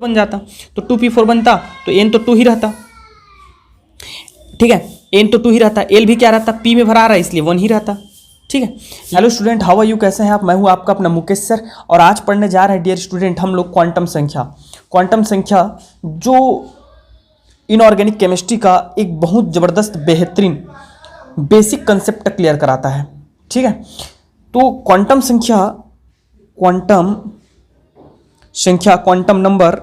बन जाता, तो 2p4 बनता, तो n तो 2 ही रहता। ठीक है, n तो 2 ही रहता, l भी क्या रहता, p में भरा रहा है इसलिए 1 ही रहता। ठीक है। Hello student, how are you, कैसे हैं आप? मैं हूं आपका अपना मुकेश सर, और आज पढ़ने जा रहे हैं डियर स्टूडेंट हम लोग क्वांटम संख्या जो इनऑर्गेनिक केमिस्ट्री का एक बहुत ज़बरदस्त बेहतरीन बेसिक कंसेप्ट क्लियर कराता है। ठीक है, तो क्वांटम नंबर,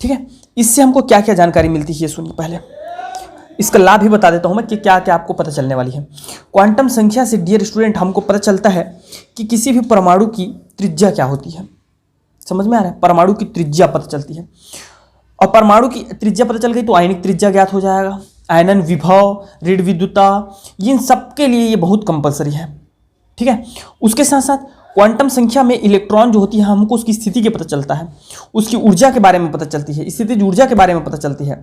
ठीक है, इससे हमको क्या क्या जानकारी मिलती है ये सुनिए। पहले इसका लाभ ही बता देता हूं मैं कि क्या क्या आपको पता चलने वाली है। क्वांटम संख्या से डियर स्टूडेंट हमको पता चलता है कि किसी भी परमाणु की त्रिज्या क्या होती है। समझ में आ रहा है? परमाणु की त्रिज्या पता चलती है, और परमाणु की त्रिज्या पता चल गई तो आयनिक त्रिज्या ज्ञात हो जाएगा। आयनन विभव, ऋण विद्युता, इन सब के लिए ये बहुत कंपलसरी है। ठीक है, उसके साथ साथ क्वांटम संख्या में इलेक्ट्रॉन जो होती है हमको उसकी स्थिति के पता चलता है, उसकी ऊर्जा के बारे में पता चलती है, स्थितिज ऊर्जा के बारे में पता चलती है।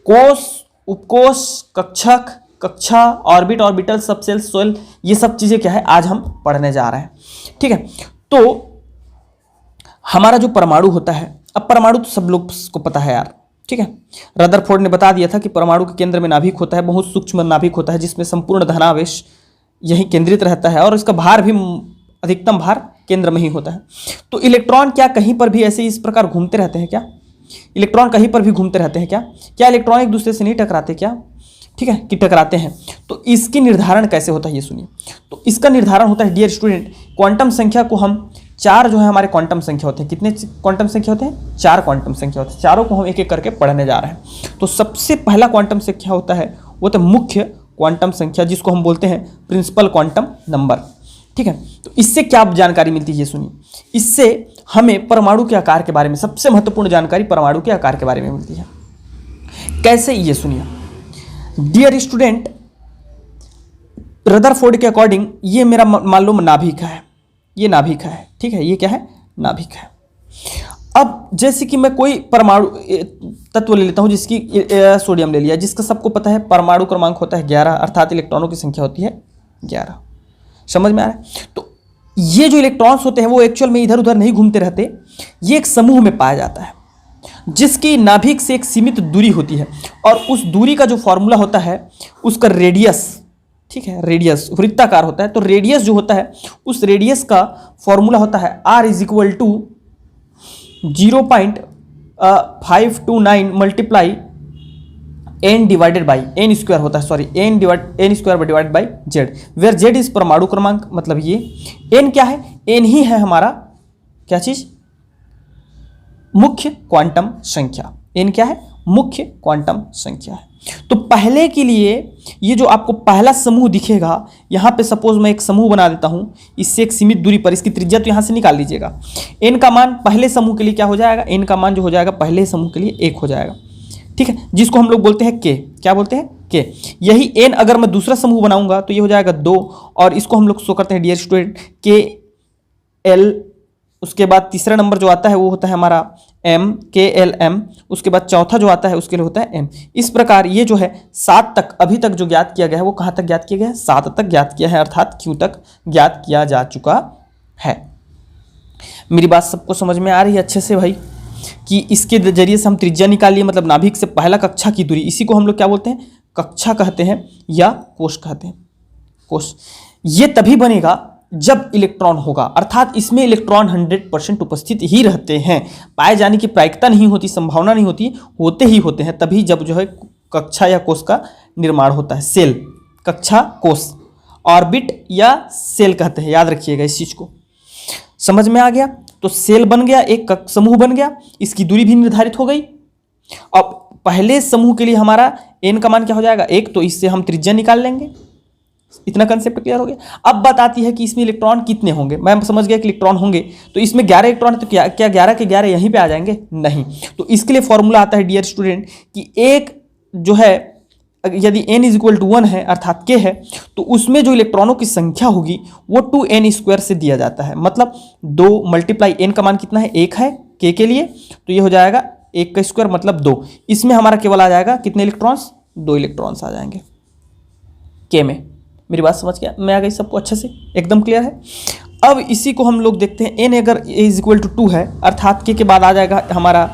कोश, उपकोश, कक्षक, कक्षा, ऑर्बिट, ऑर्बिटल, सबसेल, सोल, ये सब चीजें क्या है आज हम पढ़ने जा रहे हैं। ठीक है, तो हमारा जो परमाणु होता है, अब परमाणु तो सब लोग को पता है यार। ठीक है, रदरफोर्ड ने बता दिया था कि परमाणु के केंद्र में नाभिक होता है, बहुत सूक्ष्म नाभिक होता है जिसमें संपूर्ण धनावेश यही केंद्रित रहता है, और इसका भार भी अधिकतम भार केंद्र में ही होता है। तो इलेक्ट्रॉन क्या कहीं पर भी ऐसे इस प्रकार घूमते रहते हैं क्या? इलेक्ट्रॉन कहीं पर भी घूमते रहते हैं क्या? क्या इलेक्ट्रॉन एक दूसरे से नहीं टकराते क्या? ठीक है, कि टकराते हैं। तो इसकी निर्धारण कैसे होता है ये सुनिए। तो इसका निर्धारण होता है डियर स्टूडेंट, क्वांटम संख्या को हम 4 जो है हमारे क्वांटम संख्या होते हैं। कितने क्वांटम संख्या होते हैं? 4 क्वांटम संख्या होते हैं। चारों को हम एक एक करके पढ़ने जा रहे हैं। तो सबसे पहला क्वांटम संख्या होता है वो तो मुख्य क्वांटम संख्या, जिसको हम बोलते हैं प्रिंसिपल क्वांटम नंबर। ठीक है, तो इससे क्या जानकारी मिलती है ये सुनिए। इससे हमें परमाणु के आकार के बारे में सबसे महत्वपूर्ण जानकारी परमाणु के आकार के बारे में मिलती है। कैसे, ये सुनिए डियर स्टूडेंट। रदरफोर्ड के अकॉर्डिंग ये मेरा मान लो नाभिक है, ये नाभिक है। ठीक है, ये क्या है? नाभिक है। अब जैसे कि मैं कोई परमाणु तत्व ले लेता हूं, जिसकी सोडियम ले लिया, जिसका सबको पता है परमाणु क्रमांक होता है 11, अर्थात इलेक्ट्रॉनों की संख्या होती है 11। समझ में आ रहा है? तो ये जो इलेक्ट्रॉन्स होते हैं वो एक्चुअल में इधर उधर नहीं घूमते रहते, ये एक समूह में पाया जाता है जिसकी नाभिक से एक सीमित दूरी होती है, और उस दूरी का जो फॉर्मूला होता है उसका रेडियस, ठीक है, रेडियस वृत्ताकार होता है। तो रेडियस जो होता है उस रेडियस का फॉर्मूला होता है R = 0.529 multiply n divided by n square होता है, sorry n square divided by z, where z is परमाणु क्रमांक। मतलब ये n क्या है? n ही है हमारा क्या चीज? मुख्य क्वांटम संख्या। n क्या है? मुख्य क्वांटम संख्या है। तो पहले के लिए ये जो आपको पहला समूह दिखेगा, यहां पे सपोज मैं एक समूह बना देता हूं, इससे एक सीमित दूरी पर, इसकी त्रिज्या तो यहां से निकाल लीजिएगा। n का मान पहले समूह के लिए क्या हो जाएगा? n का मान जो हो जाएगा पहले समूह के लिए 1 हो जाएगा। ठीक है, जिसको हम लोग बोलते हैं k। क्या बोलते हैं? k। यही n अगर मैं दूसरा समूह बनाऊंगा तो ये हो जाएगा 2, और इसको हम लोग शो करते हैं डियर स्टूडेंट k l। उसके बाद तीसरा नंबर जो आता है वो होता है हमारा m, k l m। उसके बाद चौथा जो आता है उसके लिए होता है m। इस प्रकार ये जो है 7 तक अभी तक जो ज्ञात किया गया है वो कहाँ तक ज्ञात किया गया है? 7 तक ज्ञात किया है, अर्थात q तक ज्ञात किया जा चुका है। मेरी बात सबको समझ में आ रही है अच्छे से भाई? कि इसके जरिए से हम त्रिज्या निकाल लिए, मतलब नाभिक से पहला कक्षा की दूरी, इसी को हम लोग क्या बोलते हैं? कक्षा कहते हैं या कोश कहते हैं। कोश ये तभी बनेगा जब इलेक्ट्रॉन होगा, अर्थात इसमें इलेक्ट्रॉन 100% उपस्थित ही रहते हैं, पाए जाने की प्रायिकता नहीं होती, संभावना नहीं होती, होते ही होते हैं, तभी जब जो है कक्षा या कोश का निर्माण होता है। सेल, कक्षा, कोश, ऑर्बिट या सेल कहते हैं, याद रखिएगा इस चीज को। समझ में आ गया? तो सेल बन गया, एक समूह बन गया, इसकी दूरी भी निर्धारित हो गई। अब पहले समूह के लिए हमारा n का मान क्या हो जाएगा? 1, तो इससे हम त्रिज्या निकाल लेंगे। इतना कंसेप्ट क्लियर हो गया। अब बात आती है कि इसमें इलेक्ट्रॉन कितने होंगे। मैं समझ गया कि इलेक्ट्रॉन होंगे, तो इसमें 11 इलेक्ट्रॉन है, तो क्या 11 के 11 यहीं पे आ जाएंगे? नहीं। तो इसके लिए फॉर्मूला आता है डियर स्टूडेंट कि एक जो है यदि n = 1 है, अर्थात k है, तो उसमें जो इलेक्ट्रॉनों की संख्या होगी वो 2n² से दिया जाता है। मतलब 2 मल्टीप्लाई n का मान कितना है? 1 है k के लिए, तो ये हो जाएगा 1 का स्क्वायर मतलब 2। इसमें हमारा केवल आ जाएगा कितने इलेक्ट्रॉन्स? 2 इलेक्ट्रॉन्स आ जाएंगे k में। मेरी बात समझ में आ गई सबको अच्छे से? एकदम क्लियर है? अब इसी को हम लोग देखते हैं, n अगर a इज इक्वल टू 2 है अर्थात k के बाद आ जाएगा हमारा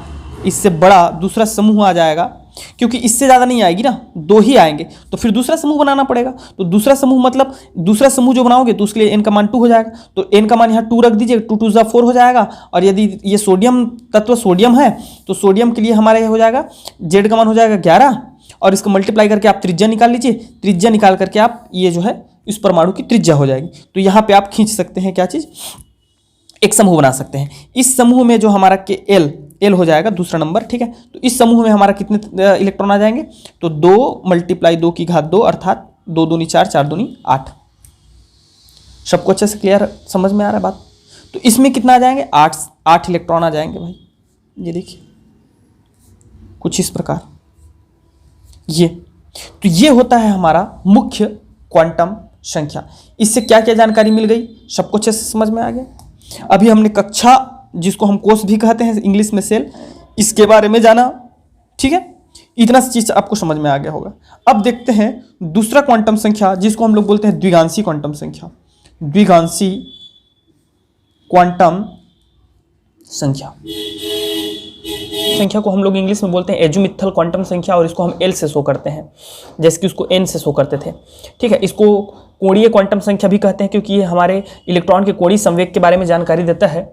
इससे बड़ा दूसरा समूह आ जाएगा, क्योंकि इससे ज़्यादा नहीं आएगी ना, 2 ही आएंगे तो फिर दूसरा समूह बनाना पड़ेगा। तो दूसरा समूह मतलब दूसरा समूह जो बनाओगे तो उसके लिए n का मान 2 हो जाएगा, तो n का मान यहाँ 2 रख दीजिए, 2 2 4 हो जाएगा। और यदि ये सोडियम तत्व सोडियम है तो सोडियम के लिए हमारा ये हो जाएगा z का मान हो जाएगा 11, और इसको मल्टीप्लाई करके आप त्रिज्या निकाल लीजिए, त्रिज्या निकाल करके आप ये जो है इस परमाणु की त्रिज्या हो जाएगी। तो यहाँ पे आप खींच सकते हैं क्या चीज़, एक समूह बना सकते हैं। इस समूह में जो हमारा के एल हो जाएगा दूसरा नंबर, ठीक है। तो इस समूह में हमारा कितने इलेक्ट्रॉन आ जाएंगे, तो 2 × 2 की घात 2 अर्थात 2 दूनी 4 4 दूनी 8। सबको अच्छे से क्लियर समझ में आ रहा है बात। तो इसमें कितना आ जाएंगे, 8 इलेक्ट्रॉन आ जाएंगे भाई। ये देखिए कुछ इस प्रकार ये, तो ये होता है हमारा मुख्य क्वांटम संख्या। इससे क्या क्या जानकारी मिल गई, सबको अच्छे से समझ में आ गया। अभी हमने कक्षा, जिसको हम कोर्स भी कहते हैं इंग्लिश में सेल, इसके बारे में जाना, ठीक है। इतना चीज आपको समझ में आ गया होगा। अब देखते हैं दूसरा क्वांटम संख्या, जिसको हम लोग बोलते हैं द्विगांशी क्वांटम संख्या। द्विगांशी क्वांटम संख्या को हम लोग इंग्लिश में बोलते हैं एजुमिथल क्वांटम संख्या, और इसको हम एल से शो करते हैं, जैसे कि उसको एन से शो करते थे, ठीक है। इसको कोणीय क्वांटम संख्या भी कहते हैं, क्योंकि ये हमारे इलेक्ट्रॉन के कोणीय संवेग के बारे में जानकारी देता है,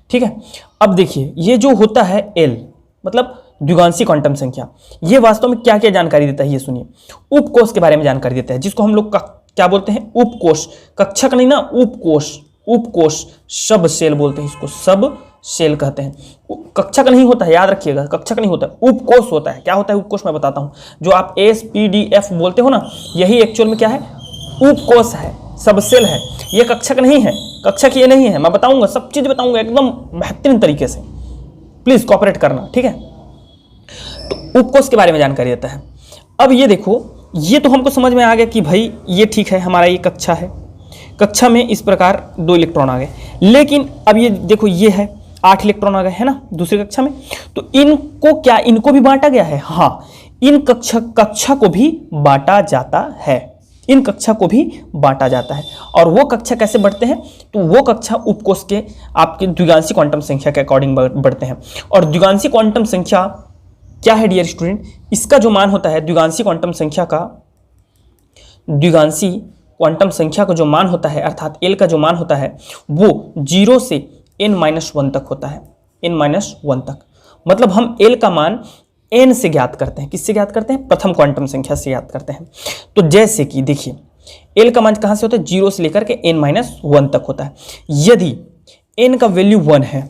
ठीक है। अब देखिए ये जो होता है एल मतलब द्विगांशी क्वांटम संख्या, ये वास्तव में क्या क्या जानकारी देता है ये सुनिए। उपकोष के बारे में जानकारी देता है, जिसको हम लोग क्या बोलते हैं, उपकोष, कक्षक नहीं ना, उपकोष, उपकोष सब सेल बोलते हैं इसको, सब सेल कहते हैं। कक्षक नहीं होता है, याद रखिएगा, कक्षक नहीं होता है, उपकोष होता है। क्या होता है उपकोष, मैं बताता हूं। जो आप SPDF बोलते हो ना, यही एक्चुअल में क्या है, उपकोष है, सब सेल है। ये कक्षक नहीं है, कक्षक ये नहीं है। मैं बताऊंगा, सब चीज बताऊंगा एकदम बेहतरीन तरीके से, प्लीज कोऑपरेट करना, ठीक है। तो उपकोष के बारे में जानकारी देता है। अब ये देखो, ये तो हमको समझ में आ गया कि भाई ये ठीक है, हमारा ये कक्षा है, कक्षा में इस प्रकार 2 इलेक्ट्रॉन आ गए। लेकिन अब ये देखो, ये है 8 इलेक्ट्रॉन आ गए, है ना, दूसरी कक्षा में। तो इनको क्या, इनको भी बांटा गया है, हाँ, इन कक्षा को भी बांटा जाता है, इन कक्षा को भी बांटा जाता है। और वो कक्षा कैसे बढ़ते हैं, तो वो कक्षा उपकोष के आपके द्विगांशी क्वांटम संख्या के अकॉर्डिंग बढ़ते हैं। और द्विगांशी क्वांटम संख्या क्या है डियर स्टूडेंट, इसका जो मान होता है द्विगांशी क्वांटम संख्या का, द्विगांशी क्वांटम संख्या का जो मान होता है अर्थात एल का जो मान होता है वो 0 से n-1 तक होता है, n-1 तक। मतलब हम एल का मान n से ज्ञात करते हैं, किससे ज्ञात करते हैं, प्रथम क्वांटम संख्या से ज्ञात करते हैं। तो जैसे कि देखिए एल का मान कहाँ से होता है, 0 से लेकर के n-1 तक होता है। यदि n का वैल्यू 1 है,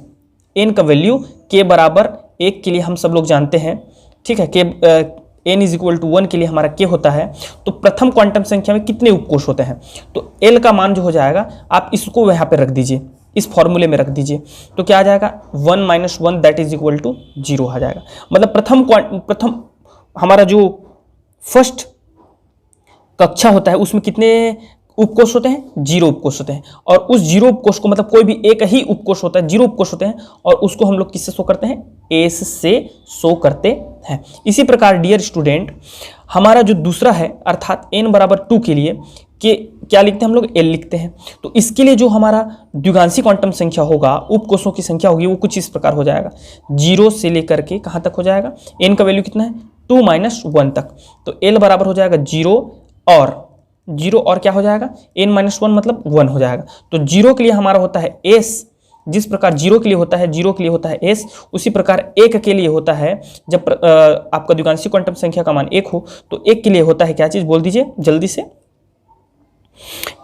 n का वैल्यू k बराबर 1 के लिए हम सब लोग जानते हैं, ठीक है, n इज इक्वल टू 1 के लिए हमारा k होता है। तो प्रथम क्वांटम संख्या में कितने उपकोष होते हैं, तो l का मान जो हो जाएगा, आप इसको यहाँ पे रख दीजिए, इस फॉर्मूले में रख दीजिए, तो क्या आ जाएगा 1 - 1 दैट इज इक्वल टू 0 आ जाएगा। मतलब प्रथम हमारा जो फर्स्ट कक्षा होता है उसमें कितने उपकोष होते हैं, 0 उपकोष होते हैं। और उस 0 उपकोष को, मतलब कोई भी एक ही उपकोष होता है, 0 उपकोष होते हैं, और उसको हम लोग किससे शो करते हैं, एस से शो करते हैं। इसी प्रकार डियर स्टूडेंट, हमारा जो दूसरा है अर्थात n बराबर 2 के लिए क्या लिखते हैं हम लोग, l लिखते हैं। तो इसके लिए जो हमारा द्विगांशी क्वांटम संख्या होगा, उपकोषों की संख्या होगी, वो कुछ इस प्रकार हो जाएगा, 0 से लेकर के कहाँ तक हो जाएगा, n का वैल्यू कितना है, 2 - 1 तक। तो l बराबर हो जाएगा 0 और क्या हो जाएगा, n-1 मतलब 1 हो जाएगा। तो 0 के लिए हमारा होता है s, जिस प्रकार 0 के लिए होता है, 0 के लिए होता है s, उसी प्रकार 1 के लिए होता है, जब आपका द्विगांशी क्वांटम संख्या का मान 1 हो तो 1 के लिए होता है क्या चीज़, बोल दीजिए जल्दी से।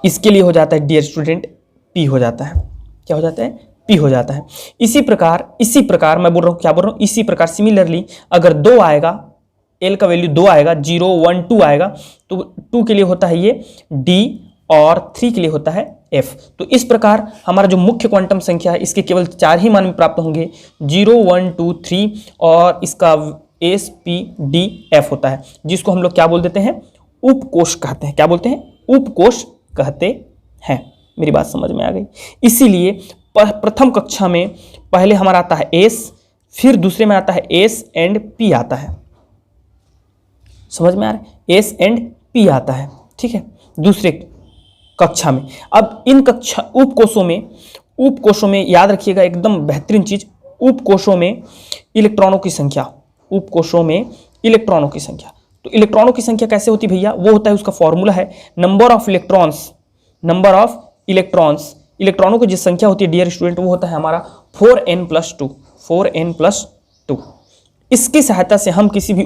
इसके लिए हो जाता है डियर स्टूडेंट p हो जाता है, क्या हो जाता है, p हो जाता है। इसी प्रकार मैं बोल रहा हूँ, क्या बोल रहा हूँ, इसी प्रकार सिमिलरली अगर 2 आएगा, l का वैल्यू 2 आएगा, 0 1 2 आएगा, तो 2 के लिए होता है ये d और 3 के लिए होता है f। तो इस प्रकार हमारा जो मुख्य क्वांटम संख्या है इसके केवल 4 ही मान में प्राप्त होंगे, 0 1 2 3, और इसका s p d f होता है, जिसको हम लोग क्या बोल देते हैं, उपकोष कहते हैं। क्या बोलते हैं, उपकोष कहते हैं। मेरी बात समझ में आ गई। इसीलिए प्रथम कक्षा में पहले हमारा आता है s, फिर दूसरे में आता है s एंड p आता है, समझ में आ रहा है, s एंड p आता है, ठीक है, दूसरे कक्षा में। अब इन कक्षा उपकोषों में याद रखिएगा एकदम बेहतरीन चीज, उपकोषों में इलेक्ट्रॉनों की संख्या, उपकोषों में इलेक्ट्रॉनों की संख्या। तो इलेक्ट्रॉनों की संख्या कैसे होती है भैया, वो होता है, उसका फॉर्मूला है नंबर ऑफ इलेक्ट्रॉन्स, इलेक्ट्रॉनों की जो संख्या होती है डियर स्टूडेंट, वो होता है हमारा 4n+2, 4n+2। इसकी सहायता से हम किसी भी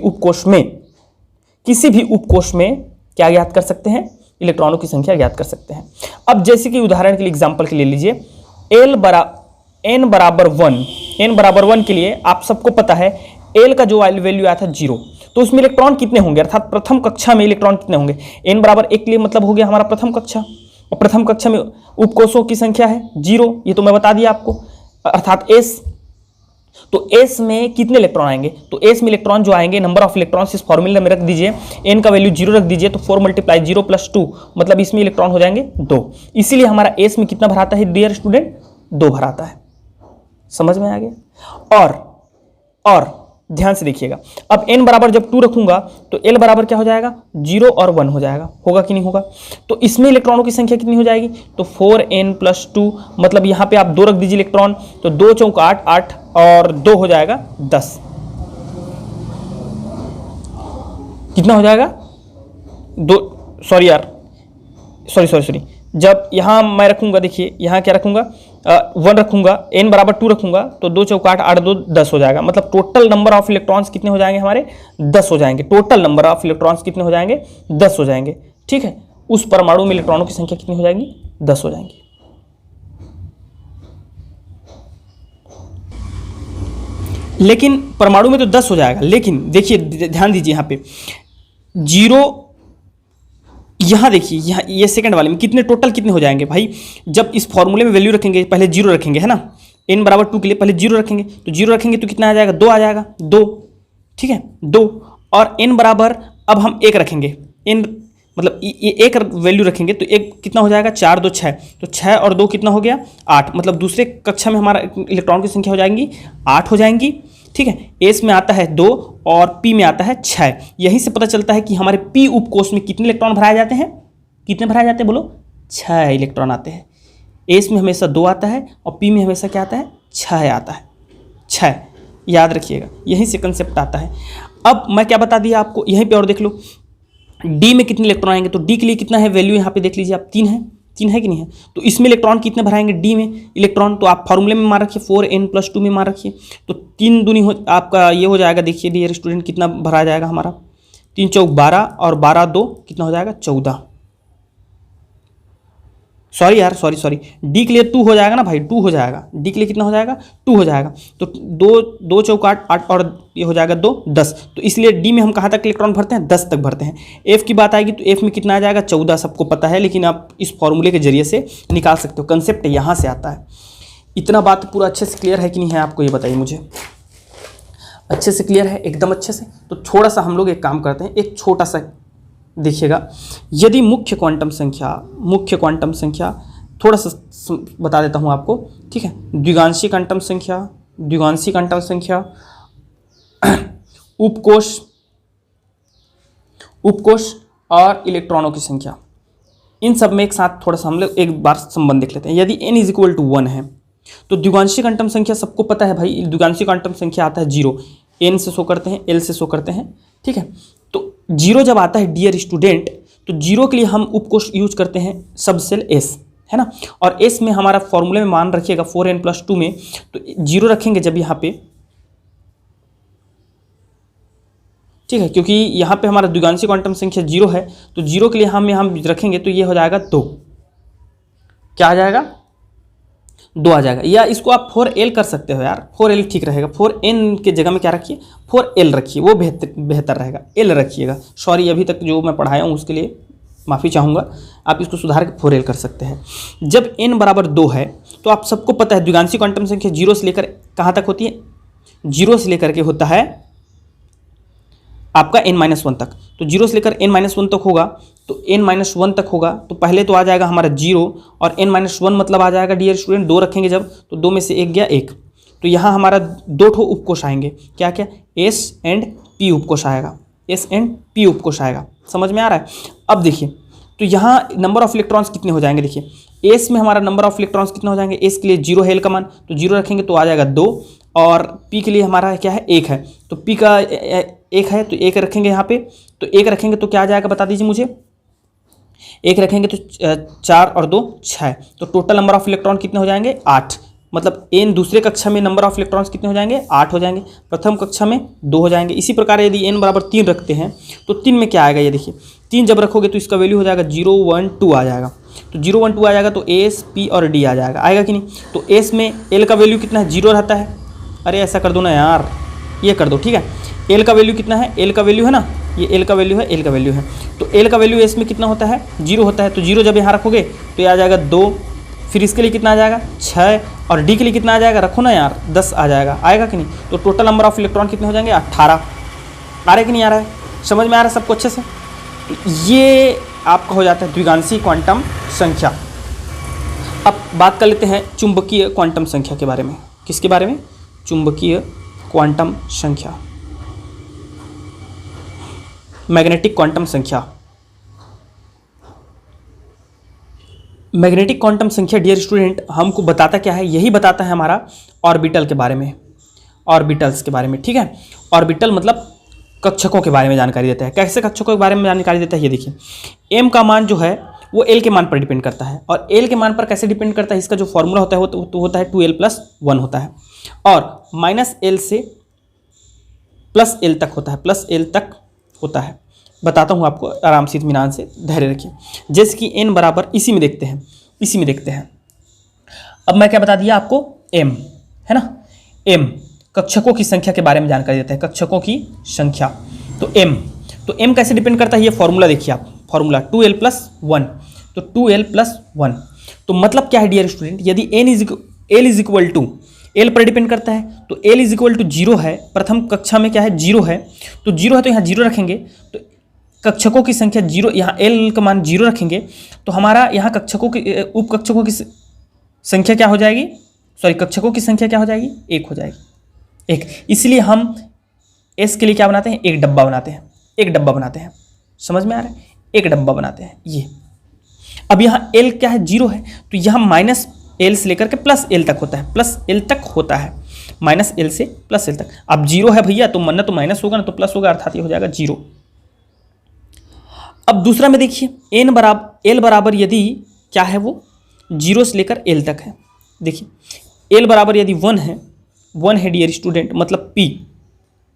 उपकोष में क्या ज्ञात कर सकते हैं, इलेक्ट्रॉनों की संख्या ज्ञात कर सकते हैं। अब जैसे कि उदाहरण के लिए एग्जांपल के लिए लीजिए, n बराबर 1 के लिए आप सबको पता है l का जो वैल्यू आया था 0, तो उसमें इलेक्ट्रॉन कितने होंगे, अर्थात प्रथम कक्षा में इलेक्ट्रॉन कितने होंगे। n बराबर 1 के लिए मतलब हो गया हमारा प्रथम कक्षा, और प्रथम कक्षा में उपकोषों की संख्या है 0, ये तो मैं बता दिया आपको, अर्थात s। तो s में कितने इलेक्ट्रॉन आएंगे, तो s में इलेक्ट्रॉन जो आएंगे, नंबर ऑफ इलेक्ट्रॉन्स इस फॉर्मूले में रख दीजिए, n का वैल्यू 0 रख दीजिए, तो 4 × 0 + 2 मतलब इसमें इलेक्ट्रॉन हो जाएंगे 2। इसीलिए हमारा s में कितना भराता है डियर स्टूडेंट, 2 भराता है। समझ में आ गया। और ध्यान से देखिएगा, अब n बराबर जब 2 रखूंगा तो l बराबर क्या हो जाएगा, 0 और 1 हो जाएगा, होगा कि नहीं होगा। तो इसमें इलेक्ट्रॉनों की संख्या कितनी हो जाएगी, तो 4n+2 मतलब यहाँ पे आप 2 रख दीजिए इलेक्ट्रॉन, तो 2 चौक 8, 8 और 2 हो जाएगा 10। कितना हो जाएगा, सॉरी, जब यहाँ मैं रखूंगा, देखिए यहाँ क्या रखूंगा, 1 रखूंगा, n बराबर 2 रखूंगा, तो 2 चौक 8, 8 2 10 हो जाएगा, मतलब टोटल नंबर ऑफ इलेक्ट्रॉन्स कितने हो जाएंगे हमारे, 10 हो जाएंगे। टोटल नंबर ऑफ इलेक्ट्रॉन्स कितने हो जाएंगे, 10 हो जाएंगे। ठीक है, उस परमाणु में इलेक्ट्रॉनों की संख्या कितनी हो जाएगी, 10 हो जाएंगी। लेकिन परमाणु में तो 10 हो जाएगा, लेकिन देखिए ध्यान दीजिए यहाँ पे 0, यहाँ देखिए, यहाँ ये सेकंड वाले में कितने टोटल कितने हो जाएंगे भाई, जब इस फॉर्मूले में वैल्यू रखेंगे, पहले 0 रखेंगे, है ना, n बराबर 2 के लिए पहले 0 रखेंगे, तो 0 रखेंगे तो कितना आ जाएगा, 2 आ जाएगा, 2। ठीक है, 2, और n बराबर अब हम 1 रखेंगे, n मतलब ये एक वैल्यू रखेंगे तो एक कितना हो जाएगा, 4 2 6, तो 6 और 2 कितना हो गया, 8, मतलब दूसरे कक्षा में हमारा इलेक्ट्रॉन की संख्या हो जाएंगी 8 हो जाएंगी। ठीक है, एस में आता है 2 और पी में आता है 6। यहीं से पता चलता है कि हमारे पी उपकोष में कितने इलेक्ट्रॉन भराए जाते हैं, कितने भराए जाते हैं बोलो, 6 इलेक्ट्रॉन आते हैं। एस में हमेशा 2 आता है और पी में हमेशा क्या आता है, 6 आता है, 6, याद रखिएगा, यहीं से कंसेप्ट आता है। अब मैं क्या बता दिया आपको, यहीं पे और देख लो, डी में कितने इलेक्ट्रॉन आएंगे, तो डी के लिए कितना है वैल्यू, यहाँ पे देख लीजिए आप, 3 है, 3 है कि नहीं है, तो इसमें इलेक्ट्रॉन कितने भराएंगे, डी में इलेक्ट्रॉन, तो आप फॉर्मूले में मान रखिए 4n+2 में मान रखिए, तो 3 दूनी हो आपका ये हो जाएगा, देखिए डियर स्टूडेंट कितना भरा जाएगा हमारा, 3 चौक 12 और 12 2 कितना हो जाएगा, 14। सॉरी, डी के लिए 2 हो जाएगा ना भाई, 2 हो जाएगा, डी के लिए कितना हो जाएगा, 2 हो जाएगा, तो 2 चौक 8 8 और ये हो जाएगा 2 10, तो इसलिए डी में हम कहाँ तक इलेक्ट्रॉन भरते हैं, 10 तक भरते हैं। एफ की बात आएगी तो एफ में कितना आ जाएगा, 14, सबको पता है, लेकिन आप इस फॉर्मूले के जरिए से निकाल सकते हो, कंसेप्ट यहाँ से आता है। इतना बात पूरा अच्छे से क्लियर है कि नहीं है, आपको ये बताइए मुझे, अच्छे से क्लियर है, एकदम अच्छे से। तो थोड़ा सा हम लोग एक काम करते हैं, एक छोटा सा देखिएगा, यदि मुख्य क्वांटम संख्या थोड़ा सा बता देता हूँ आपको, ठीक है, द्विगांशी क्वांटम संख्या, उपकोष और इलेक्ट्रॉनों की संख्या, इन सब में एक साथ थोड़ा सा हम लोग एक बार संबंध देख लेते हैं। यदि n = 1 है तो द्विगांशी क्वांटम संख्या सबको पता है भाई, द्विगांशी क्वांटम संख्या आता है 0, n से शो करते हैं, l से शो करते हैं। ठीक है, तो 0 जब आता है डियर स्टूडेंट, तो 0 के लिए हम उपकोष यूज करते हैं सब सेल s, है ना, और s में हमारा फॉर्मूले में मान रखिएगा 4n+2 में, तो 0 रखेंगे जब यहाँ पे, ठीक है, क्योंकि यहाँ पे हमारा द्विगांशी क्वांटम संख्या 0 है, तो 0 के लिए हम यहाँ रखेंगे तो ये हो जाएगा 2, क्या आ जाएगा, 2 आ जाएगा, या इसको आप 4l कर सकते हो यार, 4l ठीक रहेगा, 4n के जगह में क्या रखिए, 4l रखिए, वो बेहतर रहेगा, l रखिएगा। सॉरी, अभी तक जो मैं पढ़ाया हूँ उसके लिए माफ़ी चाहूँगा, आप इसको सुधार के 4l कर सकते हैं। जब n बराबर 2 है तो आप सबको पता है द्विगांशी क्वांटम संख्या 0 से लेकर कहाँ तक होती है, 0 से लेकर के होता है आपका n-1 तक, तो 0 से लेकर n-1 तक होगा, तो n-1 तक होगा, तो पहले तो आ जाएगा हमारा 0 और n-1 मतलब आ जाएगा डियर स्टूडेंट 2 रखेंगे जब, तो 2 में से 1 गया 1, तो यहाँ हमारा 2 ठो उपकोष आएंगे, क्या क्या, S एंड P उपकोष आएगा, S एंड P उपकोष आएगा, समझ में आ रहा है। अब देखिए, तो यहाँ नंबर ऑफ इलेक्ट्रॉन्स कितने हो जाएंगे, देखिए एस में हमारा नंबर ऑफ इलेक्ट्रॉन्स कितने हो जाएंगे, एस के लिए 0 है एल का मान, तो 0 रखेंगे तो आ जाएगा 2, और पी के लिए हमारा क्या है 1 है, तो पी का 1 है तो 1 रखेंगे यहाँ पे, तो 1 रखेंगे तो क्या आ जाएगा बता दीजिए मुझे, 1 रखेंगे तो 4 और 2 6, तो टोटल नंबर ऑफ इलेक्ट्रॉन कितने हो जाएंगे 8, मतलब एन दूसरे कक्षा में नंबर ऑफ इलेक्ट्रॉन्स कितने हो जाएंगे 8 हो जाएंगे, प्रथम कक्षा में 2 हो जाएंगे। इसी प्रकार यदि एन बराबर 3 रखते हैं तो 3 में क्या आएगा, ये देखिए 3 जब रखोगे तो इसका वैल्यू हो जाएगा 0 1 2 आ जाएगा, तो 0 1 2 आ जाएगा तो एस पी और डी आ जाएगा, आएगा कि नहीं। तो एस में एल का वैल्यू कितना है 0 रहता है, अरे ऐसा कर दो ना यार, ये कर दो ठीक है। एल का वैल्यू कितना है, एल का वैल्यू है ना, ये एल का वैल्यू है, एल का वैल्यू है, तो एल का वैल्यू एस में कितना होता है 0 होता है, तो 0 जब यहाँ रखोगे तो ये आ जाएगा 2, फिर इसके लिए कितना आ जाएगा 6, और डी के लिए कितना आ जाएगा, रखो ना यार 10 आ जाएगा, आएगा कि नहीं। तो टोटल नंबर ऑफ इलेक्ट्रॉन कितने हो जाएंगे 18, आ रहा है कि नहीं आ रहा है, समझ में आ रहा है सबको अच्छे से। तो ये आपका हो जाता है द्विगांशी क्वांटम संख्या। अब बात कर लेते हैं चुंबकीय क्वांटम संख्या के बारे में। किसके बारे में, चुंबकीय क्वांटम संख्या, मैग्नेटिक क्वांटम संख्या। मैग्नेटिक क्वांटम संख्या डियर स्टूडेंट हमको बताता क्या है, यही बताता है हमारा ऑर्बिटल के बारे में, ऑर्बिटल्स के बारे में, ठीक है। ऑर्बिटल मतलब कक्षकों के बारे में जानकारी देता है। कैसे कक्षकों के बारे में जानकारी देता है, ये देखिए एम का मान जो है वो एल के मान पर डिपेंड करता है, और एल के मान पर कैसे डिपेंड करता है, इसका जो फॉर्मूला होता है वो तो होता है 2l+1 होता है, और -l से +l तक होता है, +l तक होता है। बताता हूँ आपको आराम से, इत्मीनान से, धैर्य रखिए। जैसे कि n बराबर इसी में देखते हैं, इसी में देखते हैं। अब मैं क्या बता दिया आपको, m है ना, m कक्षकों की संख्या के बारे में जानकारी देता है, कक्षकों की संख्या। तो m कैसे डिपेंड करता है, ये फॉर्मूला देखिए आप, फॉर्मूला 2l+1, तो 2l+1, तो मतलब क्या है डियर स्टूडेंट, यदि l is equal to L पर डिपेंड करता है, तो l इज इक्वल टू 0 है, प्रथम कक्षा में क्या है 0 है, तो 0 है तो यहाँ 0 रखेंगे, तो कक्षकों की संख्या 0, यहाँ l का मान 0 रखेंगे, तो हमारा यहाँ कक्षकों की उप कक्षकों की संख्या क्या हो जाएगी, सॉरी कक्षकों की संख्या क्या हो जाएगी, 1 हो जाएगी, 1। इसलिए हम s के लिए क्या बनाते हैं, एक डब्बा बनाते हैं, एक डब्बा बनाते हैं, समझ में आ रहा है, एक डब्बा बनाते हैं ये। अब यहाँ l क्या है 0 है, तो यहाँ -l से लेकर के +l तक होता है, +l तक होता है, -l से +l तक। अब 0 है भैया तो मन तो माइनस होगा ना, तो प्लस होगा, अर्थात ये हो जाएगा 0। अब दूसरा में देखिए l बराबर यदि क्या है, वो 0 से लेकर l तक है। देखिए l बराबर यदि 1 है डियर स्टूडेंट, मतलब p,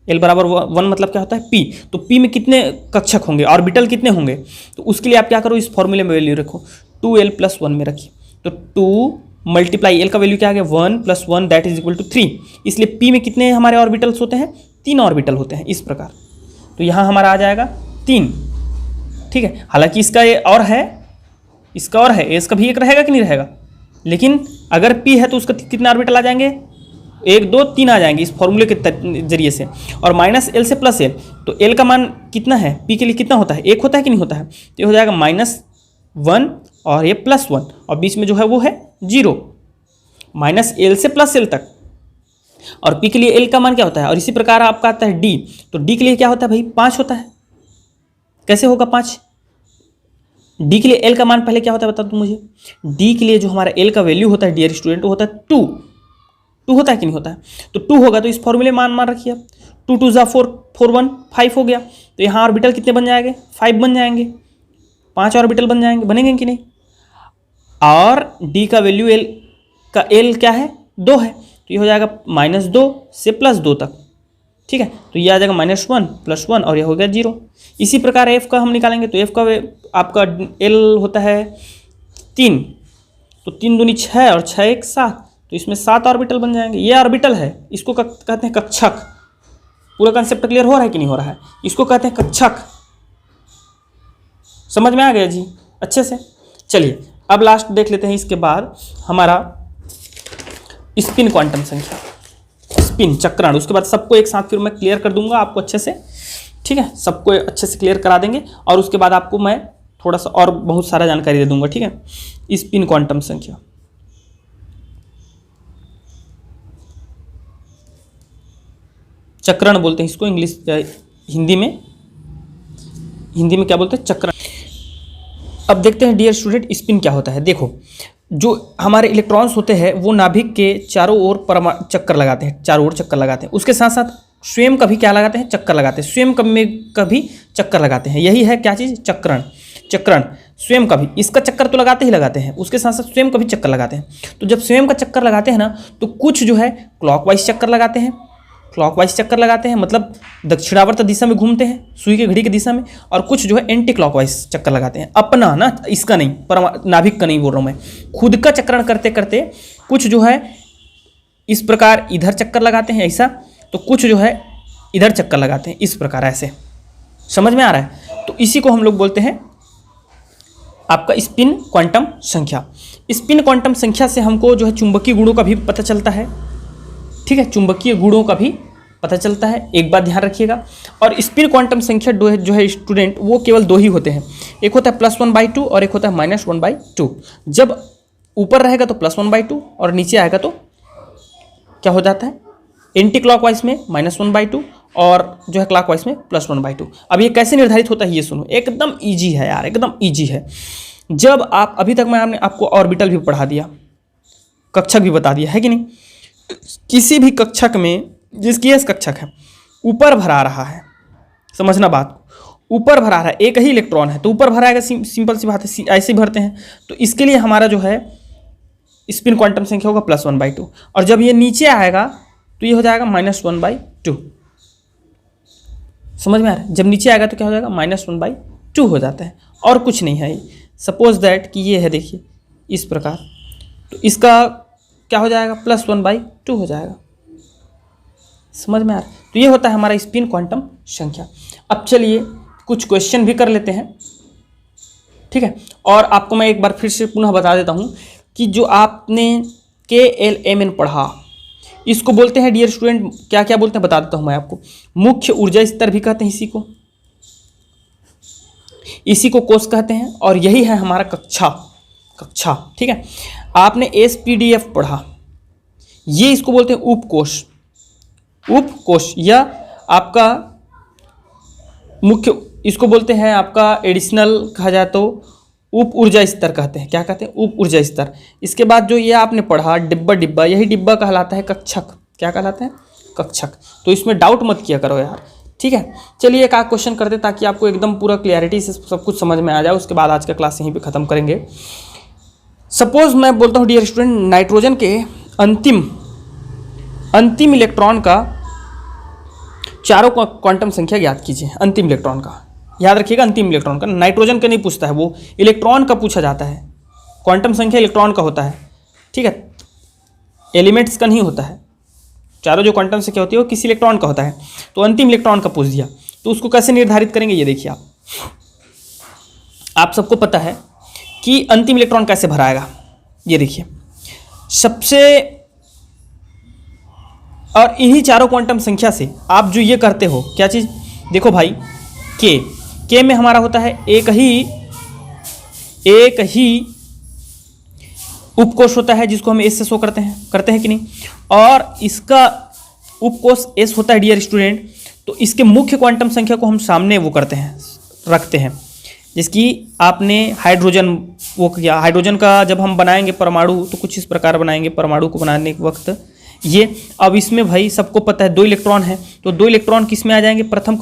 l बराबर 1 मतलब क्या होता है p, तो p में कितने कक्षक होंगे, ऑर्बिटल कितने होंगे, तो उसके लिए आप क्या करो, इस फॉर्मूले में वैल्यू रखो, 2l+1 में रखिए, तो 2 मल्टीप्लाई l का वैल्यू क्या आ गया 1 + 1 दैट इज इक्वल टू 3, इसलिए p में कितने हमारे ऑर्बिटल्स होते हैं, 3 ऑर्बिटल होते हैं इस प्रकार। तो यहाँ हमारा आ जाएगा 3, ठीक है। हालांकि इसका ये और है, इसका और है, इसका भी एक रहेगा कि नहीं रहेगा, लेकिन अगर p है तो उसका कितने ऑर्बिटल आ जाएंगे, 1 2 3 आ जाएंगे इस फॉर्मूले के जरिए से, और -l से +l, तो l का मान कितना है, p के लिए कितना होता है, 1 होता है कि नहीं होता है, तो ये हो जाएगा -1 और ये +1, और बीच में जो है वो है 0, -l से +l तक, और p के लिए l का मान क्या होता है, और इसी प्रकार आपका आता है d, तो d के लिए क्या होता है भाई 5 होता है, कैसे होगा 5, d के लिए l का मान पहले क्या होता है बता दो मुझे, d के लिए जो हमारा l का वैल्यू होता है डियर स्टूडेंट वो होता है 2 होता है कि नहीं होता है, तो 2 होगा तो इस फॉर्मूले मान रखिए, 2 2 ज़ा 4 4 1 5 हो गया, तो यहाँ ऑर्बिटल कितने बन जाएंगे, 5 बन जाएंगे, 5 ऑर्बिटल बन जाएंगे, बनेंगे कि नहीं। और d का वैल्यू l क्या है 2 है, तो ये हो जाएगा -2 से +2 तक, ठीक है, तो ये आ जाएगा -1 +1 और ये हो गया 0। इसी प्रकार f का हम निकालेंगे, तो f का आपका l होता है 3, तो 3 दूनी 6 और 6 1 7, तो इसमें 7 ऑर्बिटल बन जाएंगे, ये ऑर्बिटल है, इसको कहते हैं कक्षक। पूरा कंसेप्ट क्लियर हो रहा है कि नहीं हो रहा है, इसको कहते हैं कक्षक, समझ में आ गया जी अच्छे से। चलिए अब लास्ट देख लेते हैं, इसके बाद हमारा स्पिन क्वांटम संख्या, स्पिन चक्रण, उसके बाद सबको एक साथ फिर मैं क्लियर कर दूंगा आपको अच्छे से, ठीक है, सबको अच्छे से क्लियर करा देंगे, और उसके बाद आपको मैं थोड़ा सा और बहुत सारा जानकारी दे दूंगा, ठीक है। स्पिन क्वांटम संख्या, चक्रण बोलते हैं इसको, हिंदी में क्या बोलते हैं, चक्रण। अब देखते हैं डियर स्टूडेंट स्पिन क्या होता है। देखो, जो हमारे इलेक्ट्रॉन्स होते हैं वो नाभिक के चारों ओर चक्कर लगाते हैं, चारों ओर चक्कर लगाते हैं। उसके साथ साथ स्वयं कभी क्या लगाते हैं, चक्कर लगाते हैं। स्वयं कभी चक्कर लगाते हैं। यही है क्या चीज़, चक्रण। चक्रण स्वयं कभी, इसका चक्कर तो लगाते ही लगाते हैं, उसके साथ साथ स्वयं कभी चक्कर लगाते हैं। तो जब स्वयं का चक्कर लगाते हैं ना, तो कुछ जो है क्लॉकवाइज चक्कर लगाते हैं, क्लॉकवाइज चक्कर लगाते हैं मतलब दक्षिणावर्त दिशा में घूमते हैं सुई के घड़ी की दिशा में, और कुछ जो है एंटी क्लॉकवाइज चक्कर लगाते हैं। अपना ना, इसका नहीं, नाभिक का नहीं बोल रहा हूँ मैं, खुद का चक्रण करते करते कुछ जो है इस प्रकार इधर चक्कर लगाते हैं ऐसा, तो कुछ जो है इधर चक्कर लगाते हैं इस प्रकार ऐसे। समझ में आ रहा है? तो इसी को हम लोग बोलते हैं आपका स्पिन क्वांटम संख्या। स्पिन क्वांटम संख्या से हमको जो है चुंबकीय गुणों का भी पता चलता है। ठीक है, चुंबकीय गुणों का भी पता चलता है, एक बात ध्यान रखिएगा। और स्पिन क्वांटम संख्या जो है स्टूडेंट, वो केवल दो ही होते हैं, एक होता है +1/2 और एक होता है -1/2। जब ऊपर रहेगा तो +1/2 और नीचे आएगा तो क्या हो जाता है, एंटी क्लॉकवाइज में -1/2 और जो है क्लॉकवाइज में +1/2। अब ये कैसे निर्धारित होता है ये सुनो, एकदम ईजी है यार, एकदम ईजी है। जब आप अभी तक मैंने आपको ऑर्बिटल भी पढ़ा दिया, कक्षक भी बता दिया है कि नहीं। किसी भी कक्षक में, जिसकी एस कक्षक है, ऊपर भरा रहा है, समझना बात को, ऊपर भरा रहा है, एक ही इलेक्ट्रॉन है तो ऊपर भराएगा, सिंपल सी बात है, ऐसे भरते हैं। तो इसके लिए हमारा जो है स्पिन क्वांटम संख्या होगा +1/2, और जब ये नीचे आएगा तो ये हो जाएगा -1/2। समझ में आ रहा है? जब नीचे आएगा तो क्या हो जाएगा, -1/2 हो जाता है, और कुछ नहीं है। सपोज दैट कि ये है, देखिए इस प्रकार, तो इसका क्या हो जाएगा, +1/2 हो जाएगा। समझ में आ रहा है? तो ये होता है हमारा स्पिन क्वांटम संख्या। अब चलिए कुछ क्वेश्चन भी कर लेते हैं, ठीक है। और आपको मैं एक बार फिर से पुनः बता देता हूँ कि जो आपने KLMN पढ़ा, इसको बोलते हैं डियर स्टूडेंट, क्या क्या बोलते हैं बता देता हूँ मैं आपको। मुख्य ऊर्जा स्तर भी कहते हैं इसी को कोष कहते हैं, और यही है हमारा कक्षा। ठीक है, आपने SPDF पढ़ा, ये इसको बोलते हैं उपकोष या आपका मुख्य, इसको बोलते हैं आपका एडिशनल कहा जाए तो उप ऊर्जा स्तर कहते हैं। क्या कहते हैं, उप ऊर्जा स्तर। इसके बाद जो ये आपने पढ़ा डिब्बा, यही डिब्बा कहलाता है कक्षक। क्या कहलाता है, कक्षक। तो इसमें डाउट मत किया करो यार, ठीक है। चलिए एक आध क्वेश्चन करते ताकि आपको एकदम पूरा क्लियरिटी से सब कुछ समझ में आ जाए। उसके बाद आज का क्लास यहीं पे ख़त्म करेंगे। सपोज मैं बोलता हूँ डियर स्टूडेंट, नाइट्रोजन के अंतिम इलेक्ट्रॉन का चारों क्वांटम संख्या ज्ञात कीजिए। अंतिम इलेक्ट्रॉन का याद रखिएगा, अंतिम इलेक्ट्रॉन का, नाइट्रोजन का नहीं पूछता है, वो इलेक्ट्रॉन का पूछा जाता है। क्वांटम संख्या इलेक्ट्रॉन का होता है, ठीक है, एलिमेंट्स का नहीं होता है। चारों जो क्वांटम संख्या होती है वो किसी इलेक्ट्रॉन का होता है। तो अंतिम इलेक्ट्रॉन का पूछ दिया, तो उसको कैसे निर्धारित करेंगे ये देखिए। आप सबको पता है कि अंतिम इलेक्ट्रॉन कैसे भराएगा, ये देखिए सबसे, और इन्हीं चारों क्वांटम संख्या से आप जो ये करते हो, क्या चीज़, देखो भाई, के में हमारा होता है एक ही उपकोष होता है जिसको हम एस से शो करते हैं कि नहीं। और इसका उपकोष एस होता है डियर स्टूडेंट। तो इसके मुख्य क्वांटम संख्या को हम सामने वो करते हैं, रखते हैं। जिसकी आपने हाइड्रोजन वो किया, हाइड्रोजन का जब हम बनाएंगे परमाणु तो कुछ इस प्रकार बनाएंगे परमाणु को बनाने के वक्त। ये अब इसमें भाई सबको पता है 2 इलेक्ट्रॉन है, तो 2 इलेक्ट्रॉन किस में आ जाएंगे, प्रथम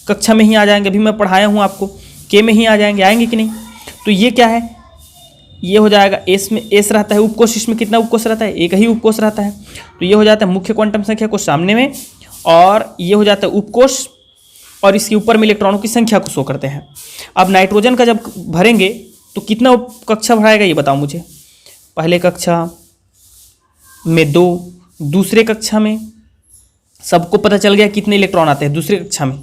कक्षा में ही आ जाएंगे। अभी मैं पढ़ाया हूँ आपको, के में ही आ जाएंगे, आएंगे कि नहीं। तो ये क्या है, ये हो जाएगा एस में, एस रहता है उपकोष। इसमें कितना उपकोष रहता है, एक ही उपकोष रहता है। तो ये हो जाता है मुख्य क्वांटम संख्या को सामने में, और ये हो जाता है उपकोष, और इसके ऊपर में इलेक्ट्रॉनों की संख्या को शो करते हैं। अब नाइट्रोजन का जब भरेंगे तो कितना कक्षा भराएगा ये बताओ मुझे। पहले कक्षा में 2, दूसरे कक्षा में सबको पता चल गया कितने इलेक्ट्रॉन आते हैं। दूसरे कक्षा में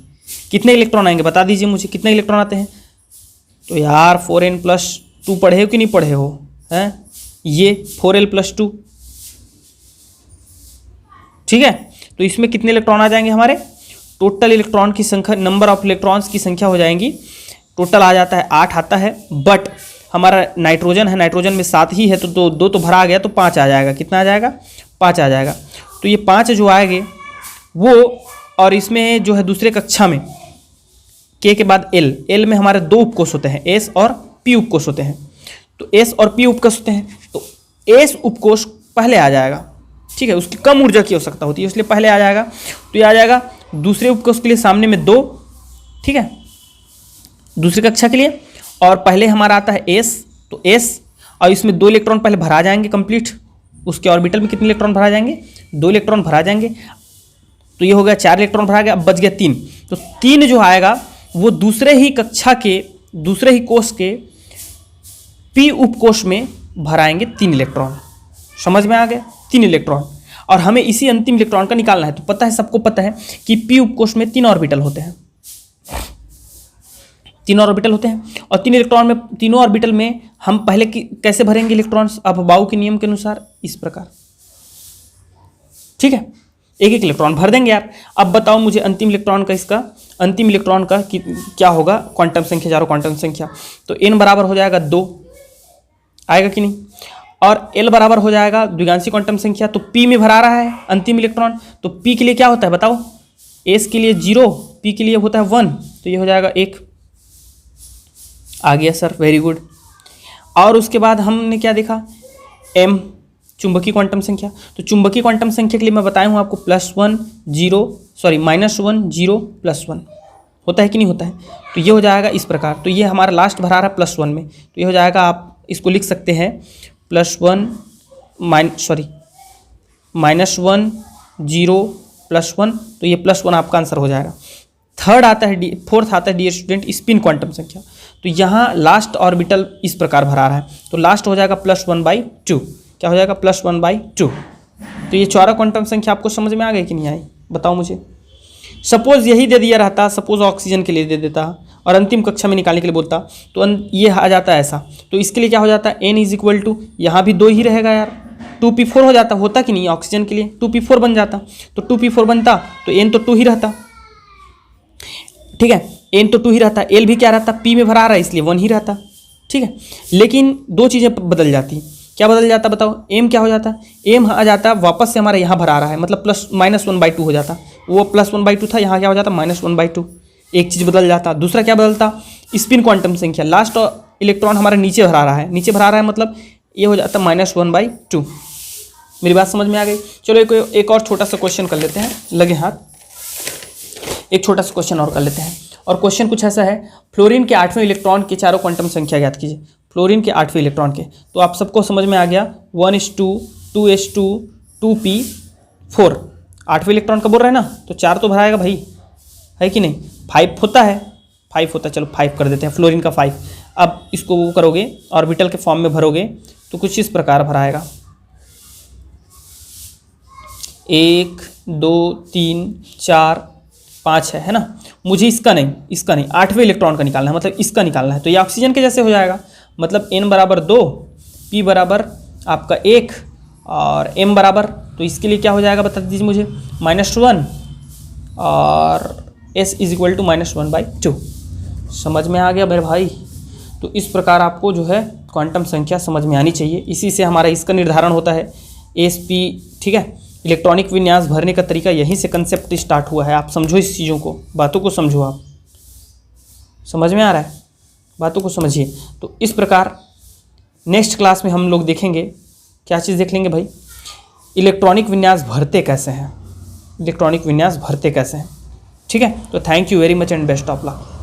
कितने इलेक्ट्रॉन आएंगे बता दीजिए मुझे, कितने इलेक्ट्रॉन आते हैं। तो यार 4n+2 पढ़े हो कि नहीं पढ़े हो, हैं, ये 4l+2, ठीक है। तो इसमें कितने इलेक्ट्रॉन आ जाएंगे हमारे, टोटल इलेक्ट्रॉन की संख्या, नंबर ऑफ इलेक्ट्रॉन्स की संख्या हो जाएंगी, टोटल आ जाता है 8 आता है। बट हमारा नाइट्रोजन है, नाइट्रोजन में 7 ही है, तो 2 तो भरा गया, तो 5 आ जाएगा। कितना आ जाएगा, 5 आ जाएगा। तो ये 5 जो आएंगे वो, और इसमें जो है दूसरे कक्षा में के बाद एल में हमारे 2 उपकोष होते हैं, एस और पी उपकोष होते हैं, तो एस और पी उपकोष होते हैं, तो एस उपकोष पहले आ जाएगा, ठीक है, उसकी कम ऊर्जा की आवश्यकता होती है इसलिए पहले आ जाएगा। तो ये आ जाएगा दूसरे उपकोष के लिए सामने में 2, ठीक है, दूसरी कक्षा के लिए, और पहले हमारा आता है एस, तो एस और इसमें 2 इलेक्ट्रॉन पहले भरा जाएंगे कंप्लीट, उसके ऑर्बिटल में कितने इलेक्ट्रॉन भरा जाएंगे, 2 इलेक्ट्रॉन भरा जाएंगे, तो ये हो गया 4 इलेक्ट्रॉन भरा गया, अब बच गया 3, तो 3 जो आएगा वो दूसरे ही कक्षा के दूसरे ही कोष के पी उपकोष में भराएंगे 3 इलेक्ट्रॉन। समझ में आ गया, 3 इलेक्ट्रॉन, और हमें इसी अंतिम इलेक्ट्रॉन का निकालना है। तो पता है, सबको पता है कि पी उपकोष में 3 ऑर्बिटल होते हैं, 3 ऑर्बिटल होते हैं, और 3 इलेक्ट्रॉन में, तीनों ऑर्बिटल में हम पहले कैसे भरेंगे इलेक्ट्रॉन्स, अब बाउ के नियम के अनुसार इस प्रकार, ठीक है, एक एक इलेक्ट्रॉन भर देंगे यार। अब बताओ मुझे अंतिम इलेक्ट्रॉन का, इसका अंतिम इलेक्ट्रॉन का क्या होगा, क्वांटम संख्या, चारों क्वांटम संख्या, तो n बराबर हो जाएगा 2, आएगा कि नहीं, और l बराबर हो जाएगा द्विगांशी क्वांटम संख्या, तो p में भरा रहा है अंतिम इलेक्ट्रॉन, तो p के लिए क्या होता है बताओ, s के लिए 0, p के लिए होता है 1, तो ये हो जाएगा 1, आ गया सर, वेरी गुड। और उसके बाद हमने क्या देखा, m चुंबकीय क्वांटम संख्या, तो चुंबकीय क्वांटम संख्या के लिए मैं बताया हूँ आपको -1 0 सॉरी -1 0 +1 होता है कि नहीं होता है, तो ये हो जाएगा इस प्रकार। तो ये हमारा लास्ट भरा रहा है +1 में, तो ये हो जाएगा, आप इसको लिख सकते हैं +1 -1 0 +1, तो ये +1 आपका आंसर हो जाएगा। फोर्थ आता है डियर स्टूडेंट स्पिन क्वांटम संख्या, तो यहाँ लास्ट ऑर्बिटल इस प्रकार भरा रहा है, तो लास्ट हो जाएगा +1/2, क्या हो जाएगा +1/2। तो ये चारों क्वांटम संख्या आपको समझ में आ गई कि नहीं आई, बताओ मुझे। सपोज यही दे दिया रहता, सपोज ऑक्सीजन के लिए दे देता और अंतिम कक्षा में निकालने के लिए बोलता, तो ये आ जाता है ऐसा, तो इसके लिए क्या हो जाता है, n = यहाँ भी 2 ही रहेगा यार, 2p4 हो जाता, होता कि नहीं, ऑक्सीजन के लिए 2p4 बन जाता, तो 2p4 बनता तो n तो 2 ही रहता, ठीक है, n तो 2 ही रहता, l भी क्या रहता, p में भरा रहा है इसलिए 1 ही रहता, ठीक है। लेकिन 2 चीज़ें बदल जाती, क्या बदल जाता बताओ, m क्या हो जाता, m आ जाता वापस से हमारा यहाँ भरा रहा है, मतलब -1/2 हो जाता, वो +1/2 था, यहाँ क्या हो जाता -1/2, एक चीज़ बदल जाता। दूसरा क्या बदलता, स्पिन क्वांटम संख्या, लास्ट इलेक्ट्रॉन हमारे नीचे भरा रहा है, नीचे भरा रहा है मतलब ये हो जाता -1/2। मेरी बात समझ में आ गई। चलो एक और छोटा सा क्वेश्चन कर लेते हैं, लगे हाथ, एक छोटा सा क्वेश्चन और कर लेते हैं। और क्वेश्चन कुछ ऐसा है, फ्लोरीन के 8वें इलेक्ट्रॉन के चारों क्वांटम संख्या ज्ञात कीजिए। फ्लोरीन के 8वें इलेक्ट्रॉन के, तो आप सबको समझ में आ गया, 1:2 2:2 2p4, 8वें इलेक्ट्रॉन का बोल रहा है ना, तो 4 तो भराएगा भाई, है कि नहीं, 5 होता है, 5 होता है, चलो 5 कर देते हैं, फ्लोरीन का 5। अब इसको वो करोगे ऑर्बिटल के फॉर्म में भरोगे तो कुछ इस प्रकार भराएगा, 1 2 3 4 5 है ना। मुझे इसका नहीं 8वें इलेक्ट्रॉन का निकालना है, मतलब इसका निकालना है, तो ये ऑक्सीजन के जैसे हो जाएगा, मतलब n बराबर 2, p बराबर आपका 1 और m बराबर, तो इसके लिए क्या हो जाएगा बता दीजिए मुझे, -1 और s = -1/2। समझ में आ गया मेरे भाई। तो इस प्रकार आपको जो है क्वांटम संख्या समझ में आनी चाहिए, इसी से हमारा इसका निर्धारण होता है sp, ठीक है। इलेक्ट्रॉनिक विन्यास भरने का तरीका यहीं से कंसेप्ट स्टार्ट हुआ है, आप समझो इस चीज़ों को, बातों को समझो, आप समझ में आ रहा है, बातों को समझिए। तो इस प्रकार नेक्स्ट क्लास में हम लोग देखेंगे, क्या चीज़ देख लेंगे भाई, इलेक्ट्रॉनिक विन्यास भरते कैसे हैं, इलेक्ट्रॉनिक विन्यास भरते कैसे हैं, ठीक है। तो thank you very much and best of luck.